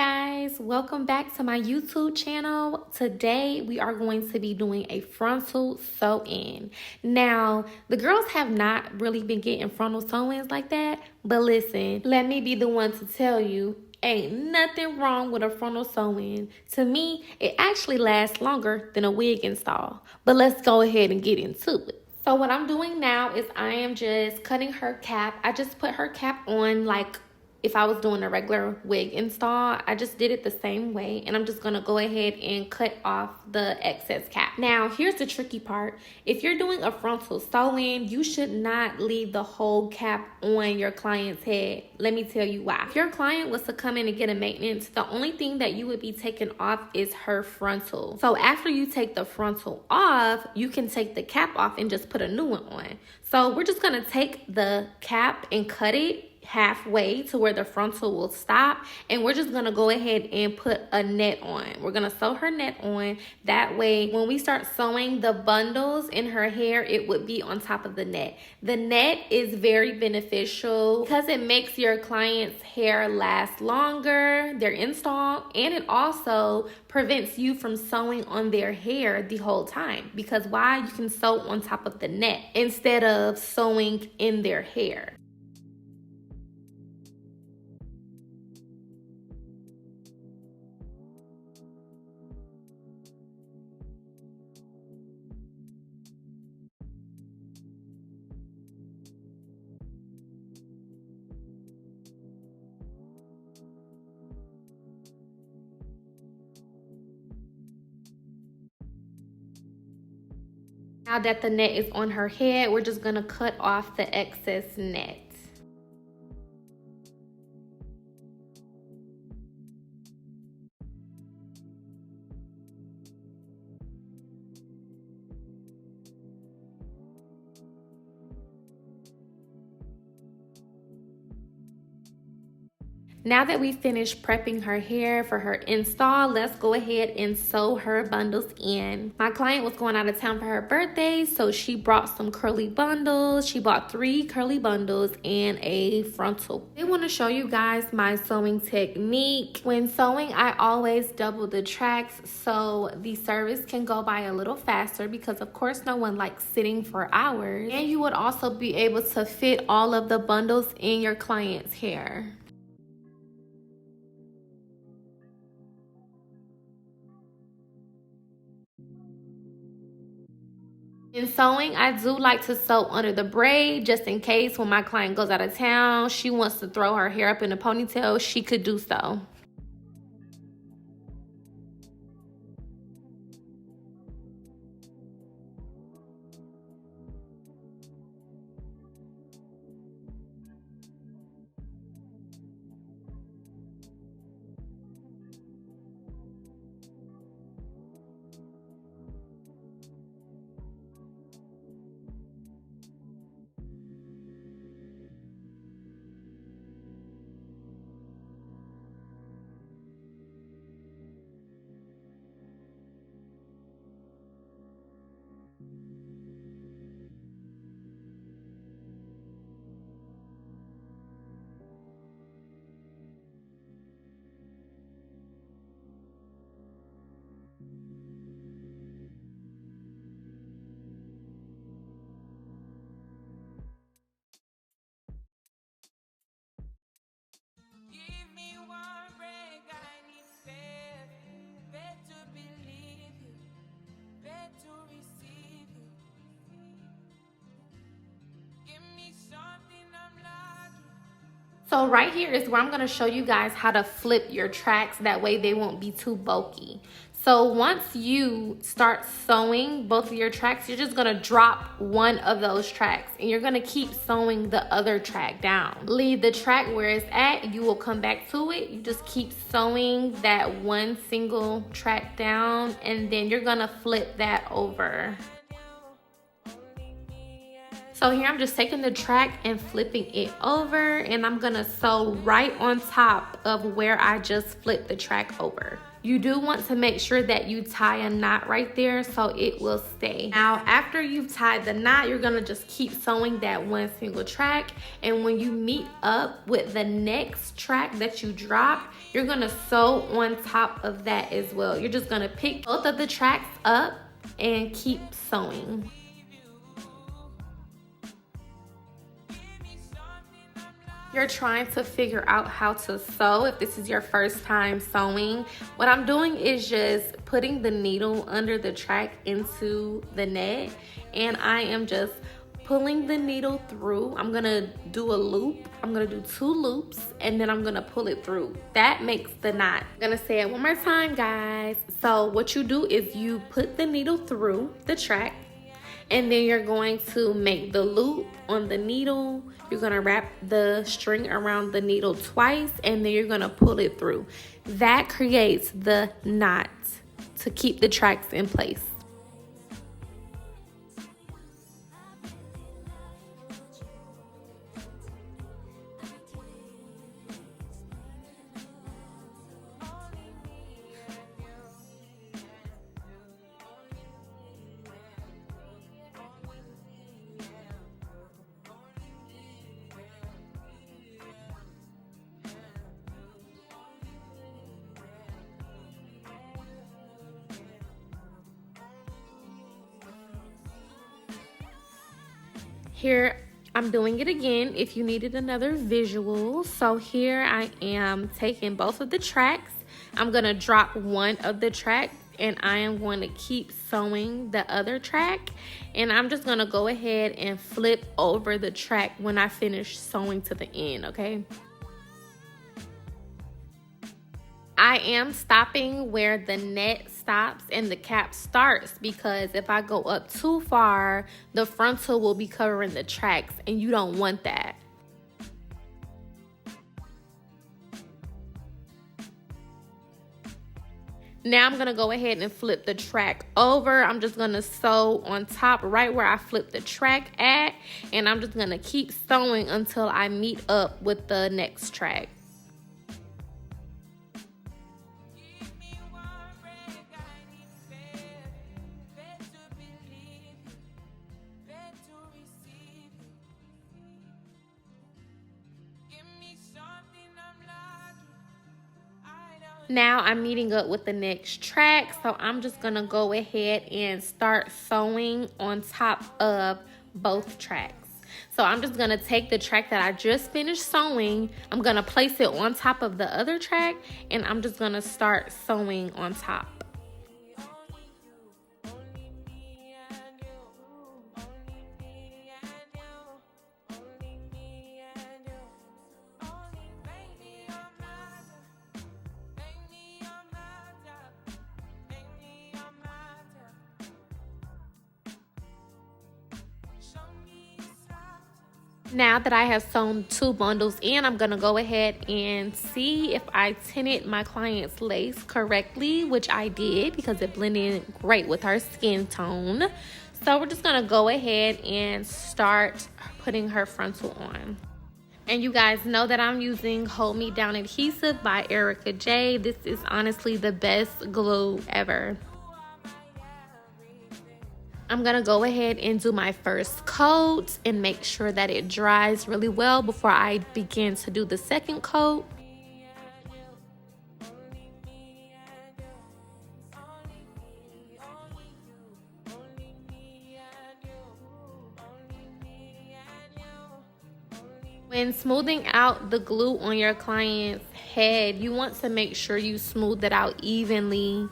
guys, welcome back to my YouTube channel. Today we are going to be doing a frontal sew-in. Now, the girls have not really been getting frontal sew-ins like that, but listen, let me be the one to tell you, ain't nothing wrong with a frontal sew-in. To me, it actually lasts longer than a wig install. But let's go ahead and get into it. So what I'm doing now is I am just cutting her cap. I just put her cap on like if I was doing a regular wig install. I just did it the same way, and I'm just gonna go ahead and cut off the excess cap. Now, here's the tricky part. If you're doing a frontal sew-in, you should not leave the whole cap on your client's head. Let me tell you why. If your client was to come in and get a maintenance, the only thing that you would be taking off is her frontal. So after you take the frontal off, you can take the cap off and just put a new one on. So we're just gonna take the cap and cut it halfway to where the frontal will stop, and we're just gonna go ahead and put a net on. We're gonna sew her net on. That way when we start sewing the bundles in her hair, it would be on top of the net. The net is very beneficial because it makes your client's hair last longer, their install, and it also prevents you from sewing on their hair the whole time, because why? You can sew on top of the net instead of sewing in their hair. Now that the net is on her head, we're just gonna cut off the excess net. Now that we finished prepping her hair for her install, let's go ahead and sew her bundles in. My client was going out of town for her birthday, so she brought some curly bundles. She bought 3 curly bundles and a frontal. I want to show you guys my sewing technique. When sewing, I always double the tracks so the service can go by a little faster, because of course no one likes sitting for hours. And you would also be able to fit all of the bundles in your client's hair. In sewing, I do like to sew under the braid just in case when my client goes out of town, she wants to throw her hair up in a ponytail, she could do so. So right here is where I'm going to show you guys how to flip your tracks. That way they won't be too bulky. So once you start sewing both of your tracks, you're just going to drop one of those tracks and you're going to keep sewing the other track down. Leave the track where it's at. You will come back to it. You just keep sewing that one single track down, and then you're going to flip that over. So here I'm just taking the track and flipping it over, and I'm gonna sew right on top of where I just flipped the track over. You do want to make sure that you tie a knot right there so it will stay. Now, after you've tied the knot, you're gonna just keep sewing that one single track. And when you meet up with the next track that you drop, you're gonna sew on top of that as well. You're just gonna pick both of the tracks up and keep sewing. You're trying to figure out how to sew if this is your first time sewing. What I'm doing is just putting the needle under the track into the net, and I am just pulling the needle through. I'm gonna do a loop. I'm gonna do 2 loops, and then I'm gonna pull it through. That makes the knot. I'm gonna say it one more time, guys. So what you do is you put the needle through the track, and then you're going to make the loop on the needle. You're gonna wrap the string around the needle twice, and then you're gonna pull it through. That creates the knot to keep the tracks in place. Here, I'm doing it again if you needed another visual. So here I am taking both of the tracks. I'm gonna drop one of the tracks, and I am going to keep sewing the other track. And I'm just gonna go ahead and flip over the track when I finish sewing to the end, okay? I am stopping where the net stops and the cap starts, because if I go up too far, the frontal will be covering the tracks, and you don't want that. Now I'm gonna go ahead and flip the track over. I'm just gonna sew on top right where I flipped the track at, and I'm just gonna keep sewing until I meet up with the next track. Now I'm meeting up with the next track, so I'm just gonna go ahead and start sewing on top of both tracks. So I'm just gonna take the track that I just finished sewing, I'm gonna place it on top of the other track, and I'm just gonna start sewing on top. Now that I have sewn 2 bundles in, I'm gonna go ahead and see if I tinted my client's lace correctly, which I did because it blended great with her skin tone. So we're just gonna go ahead and start putting her frontal on. And you guys know that I'm using Hold Me Down adhesive by Ericka J. This is honestly the best glue ever. I'm gonna go ahead and do my first coat and make sure that it dries really well before I begin to do the second coat. When smoothing out the glue on your client's head, you want to make sure you smooth it out evenly.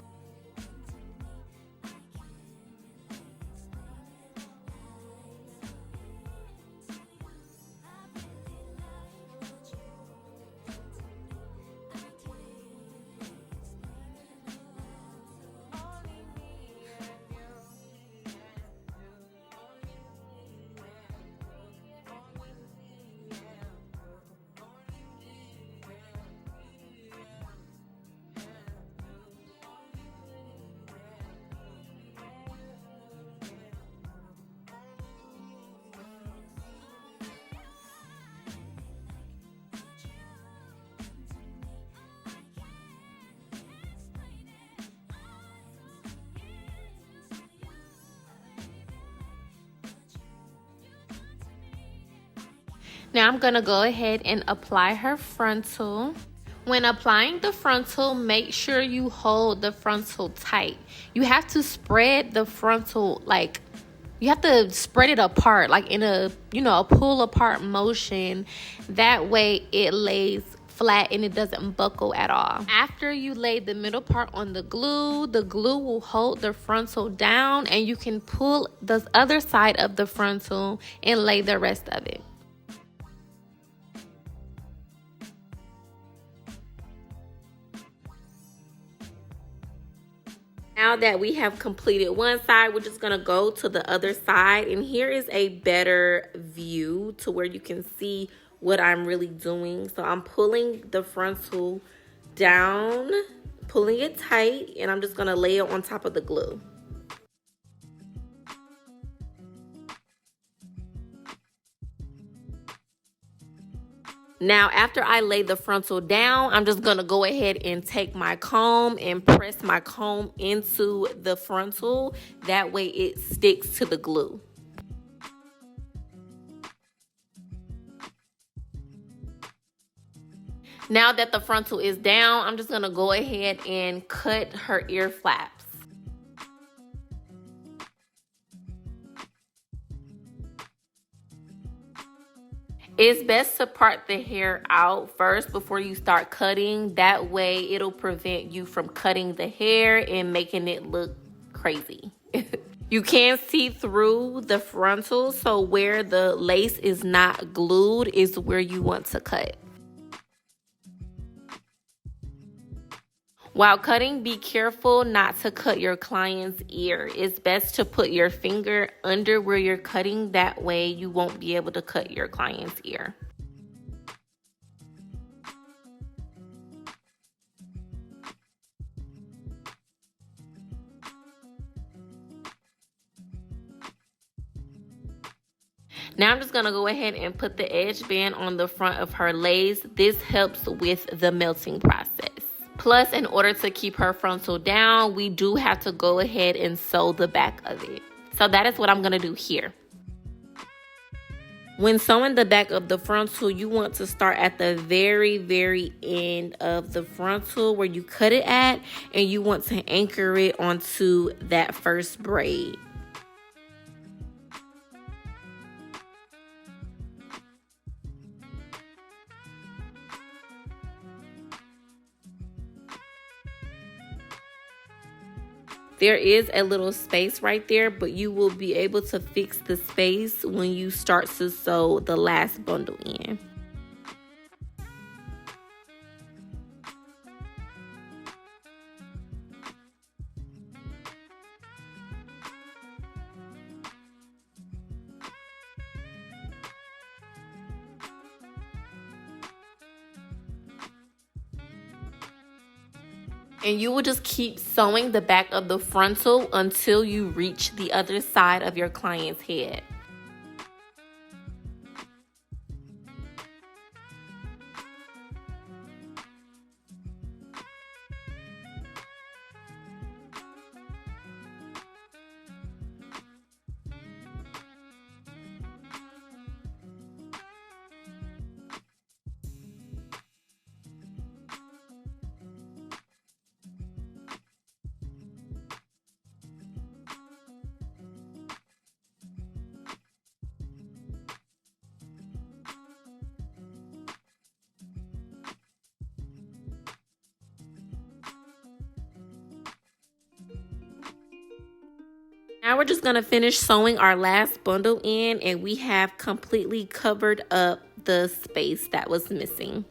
Now I'm gonna go ahead and apply her frontal. When applying the frontal, make sure you hold the frontal tight. You have to spread the frontal, like, you have to spread it apart, like in a, a pull apart motion. That way it lays flat and it doesn't buckle at all. After you lay the middle part on the glue will hold the frontal down, and you can pull the other side of the frontal and lay the rest of it. Now that we have completed one side, we're just gonna go to the other side, and here is a better view to where you can see what I'm really doing. So I'm pulling the frontal down, pulling it tight, and I'm just gonna lay it on top of the glue. Now, after I lay the frontal down, I'm just gonna go ahead and take my comb and press my comb into the frontal. That way it sticks to the glue. Now that the frontal is down, I'm just gonna go ahead and cut her ear flaps. It's best to part the hair out first before you start cutting. That way it'll prevent you from cutting the hair and making it look crazy. You can see through the frontal, so where the lace is not glued is where you want to cut. While cutting, be careful not to cut your client's ear. It's best to put your finger under where you're cutting. That way you won't be able to cut your client's ear. Now I'm just gonna go ahead and put the edge band on the front of her lace. This helps with the melting process. Plus, in order to keep her frontal down, we do have to go ahead and sew the back of it. So that is what I'm gonna do here. When sewing the back of the frontal, you want to start at the very, very end of the frontal where you cut it at, and you want to anchor it onto that first braid. There is a little space right there, but you will be able to fix the space when you start to sew the last bundle in. And you will just keep sewing the back of the frontal until you reach the other side of your client's head. Now we're just going to finish sewing our last bundle in, and we have completely covered up the space that was missing.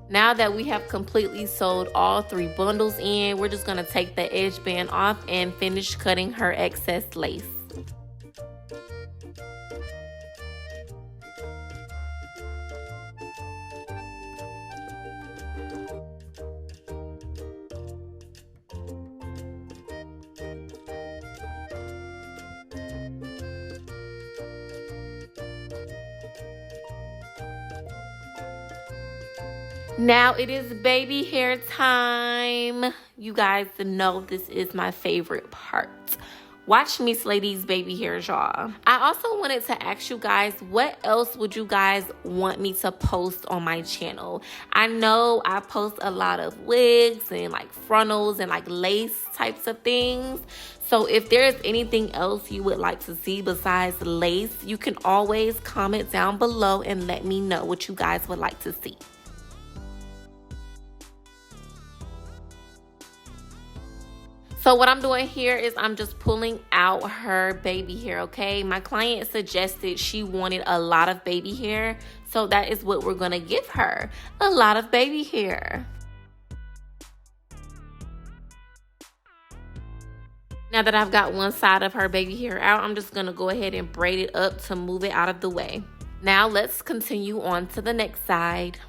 Now that we have completely sewed all 3 bundles in, we're just going to take the edge band off and finish cutting her excess lace. Now it is baby hair time. You guys know this is my favorite part. Watch me slay these baby hairs, y'all. I also wanted to ask you guys, what else would you guys want me to post on my channel? I know I post a lot of wigs and like frontals and like lace types of things. So if there's anything else you would like to see besides lace, you can always comment down below and let me know what you guys would like to see. So what I'm doing here is I'm just pulling out her baby hair, okay? My client suggested she wanted a lot of baby hair, so that is what we're gonna give her, a lot of baby hair. Now that I've got one side of her baby hair out, I'm just gonna go ahead and braid it up to move it out of the way. Now let's continue on to the next side.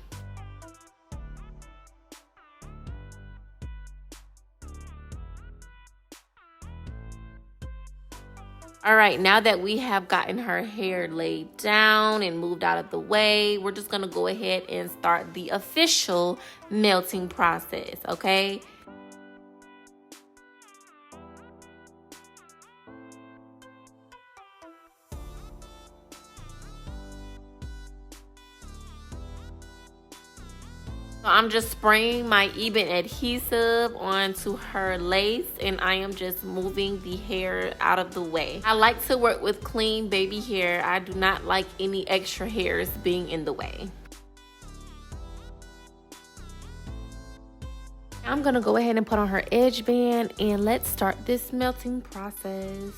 All right, now that we have gotten her hair laid down and moved out of the way, we're just gonna go ahead and start the official melting process, okay? So I'm just spraying my Ebin adhesive onto her lace, and I am just moving the hair out of the way. I like to work with clean baby hair. I do not like any extra hairs being in the way. I'm gonna go ahead and put on her edge band, and let's start this melting process.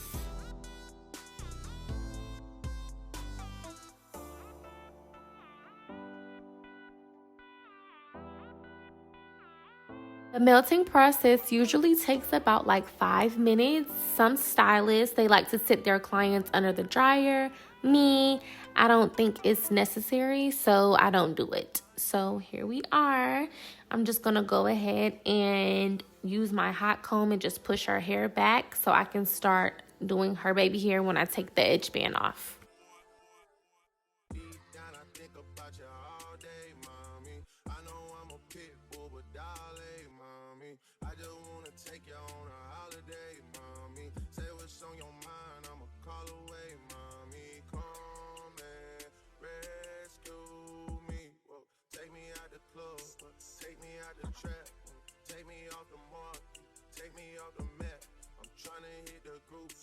The melting process usually takes about like 5 minutes. Some stylists, they like to sit their clients under the dryer. Me, I don't think it's necessary, so I don't do it. So here we are. I'm just gonna go ahead and use my hot comb and just push her hair back so I can start doing her baby hair when I take the edge band off.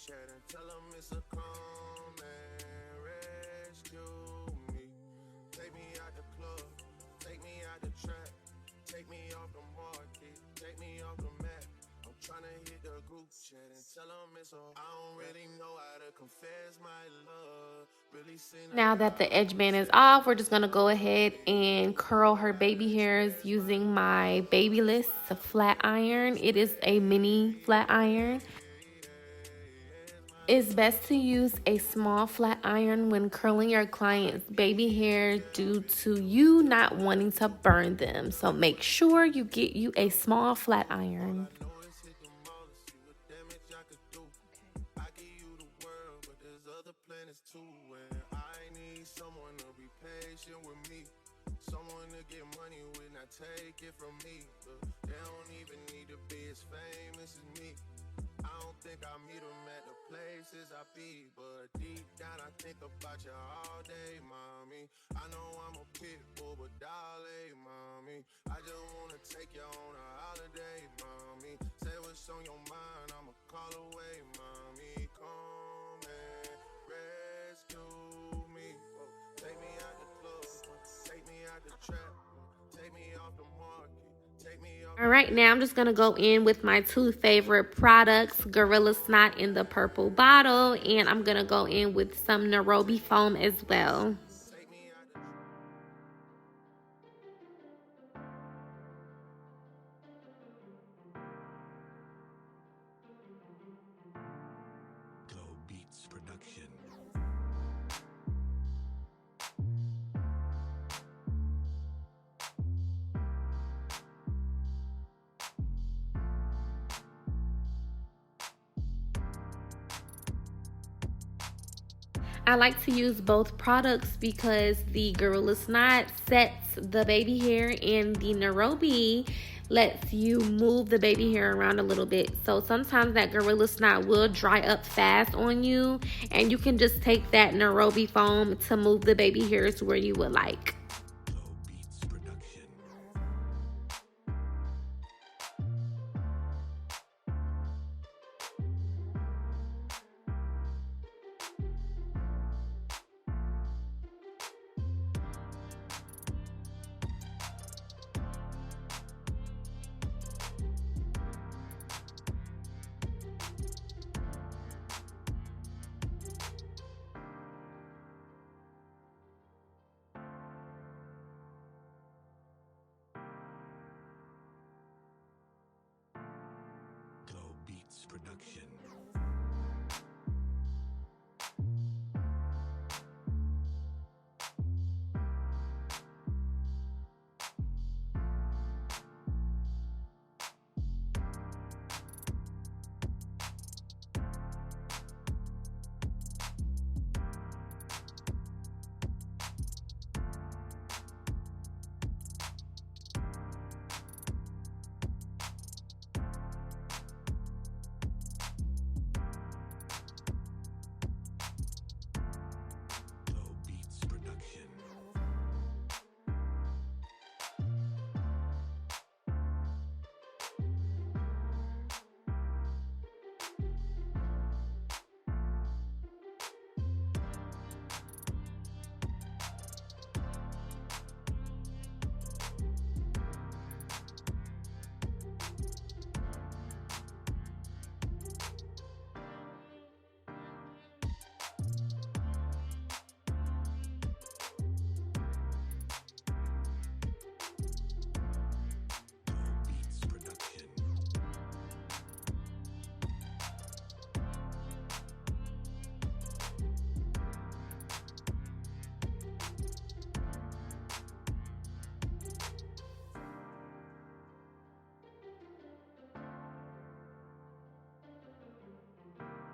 And tell them it's a come and rescue me. Take me out the club, take me out the trap, take me off the market, take me off the map. I'm trying to hit the group chat and tell them it's all. I don't really know how to confess my love. Really seen Now that the edge band is off, we're just going to go ahead and curl her baby hairs using my Babyliss flat iron. It is a mini flat iron. It's best to use a small flat iron when curling your client's baby hair due to you not wanting to burn them. So make sure you get you a small flat iron. I give you the world, but there's other planets too. And I need someone to be patient with me. Someone to get money when I take it from me. They don't even need to be as famous as me. I don't think I meet them at the places I be, but deep down I think about you all day, mommy. I know I'm a pit bull, but darling, mommy, I just wanna take you on a holiday, mommy. Say what's on your mind, I'ma call away, mommy. Come and rescue me. Take me out the club, take me out the trap, take me off the market. All right, now I'm just going to go in with my two favorite products, Gorilla Snot in the purple bottle, and I'm going to go in with some Nairobi foam as well. I like to use both products because the Gorilla Snot sets the baby hair and the Nairobi lets you move the baby hair around a little bit. So sometimes that Gorilla Snot will dry up fast on you, and you can just take that Nairobi foam to move the baby hairs where you would like. Production.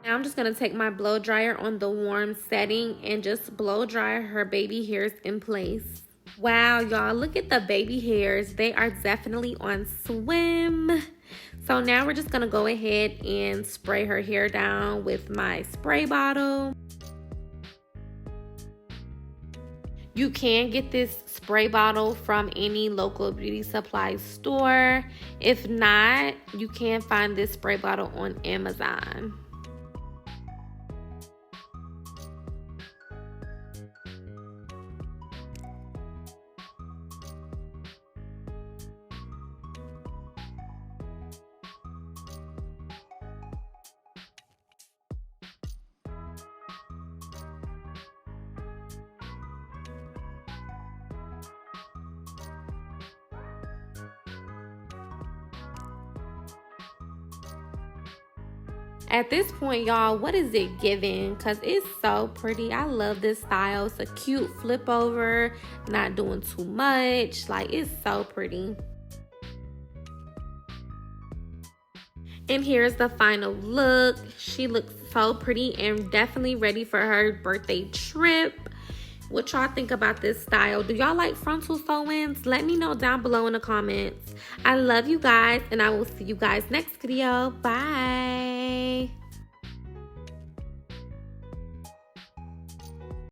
Now I'm just going to take my blow dryer on the warm setting and just blow dry her baby hairs in place. Wow, y'all, look at the baby hairs. They are definitely on swim. So now we're just going to go ahead and spray her hair down with my spray bottle. You can get this spray bottle from any local beauty supply store. If not, you can find this spray bottle on Amazon. At this point, y'all, what is it giving? Because it's so pretty. I love this style. It's a cute flip over, not doing too much. Like, it's so pretty. And here's the final look. She looks so pretty and definitely ready for her birthday trip. What y'all think about this style? Do y'all like frontal sew-ins? Let me know down below in the comments. I love you guys, and I will see you guys next video. Bye.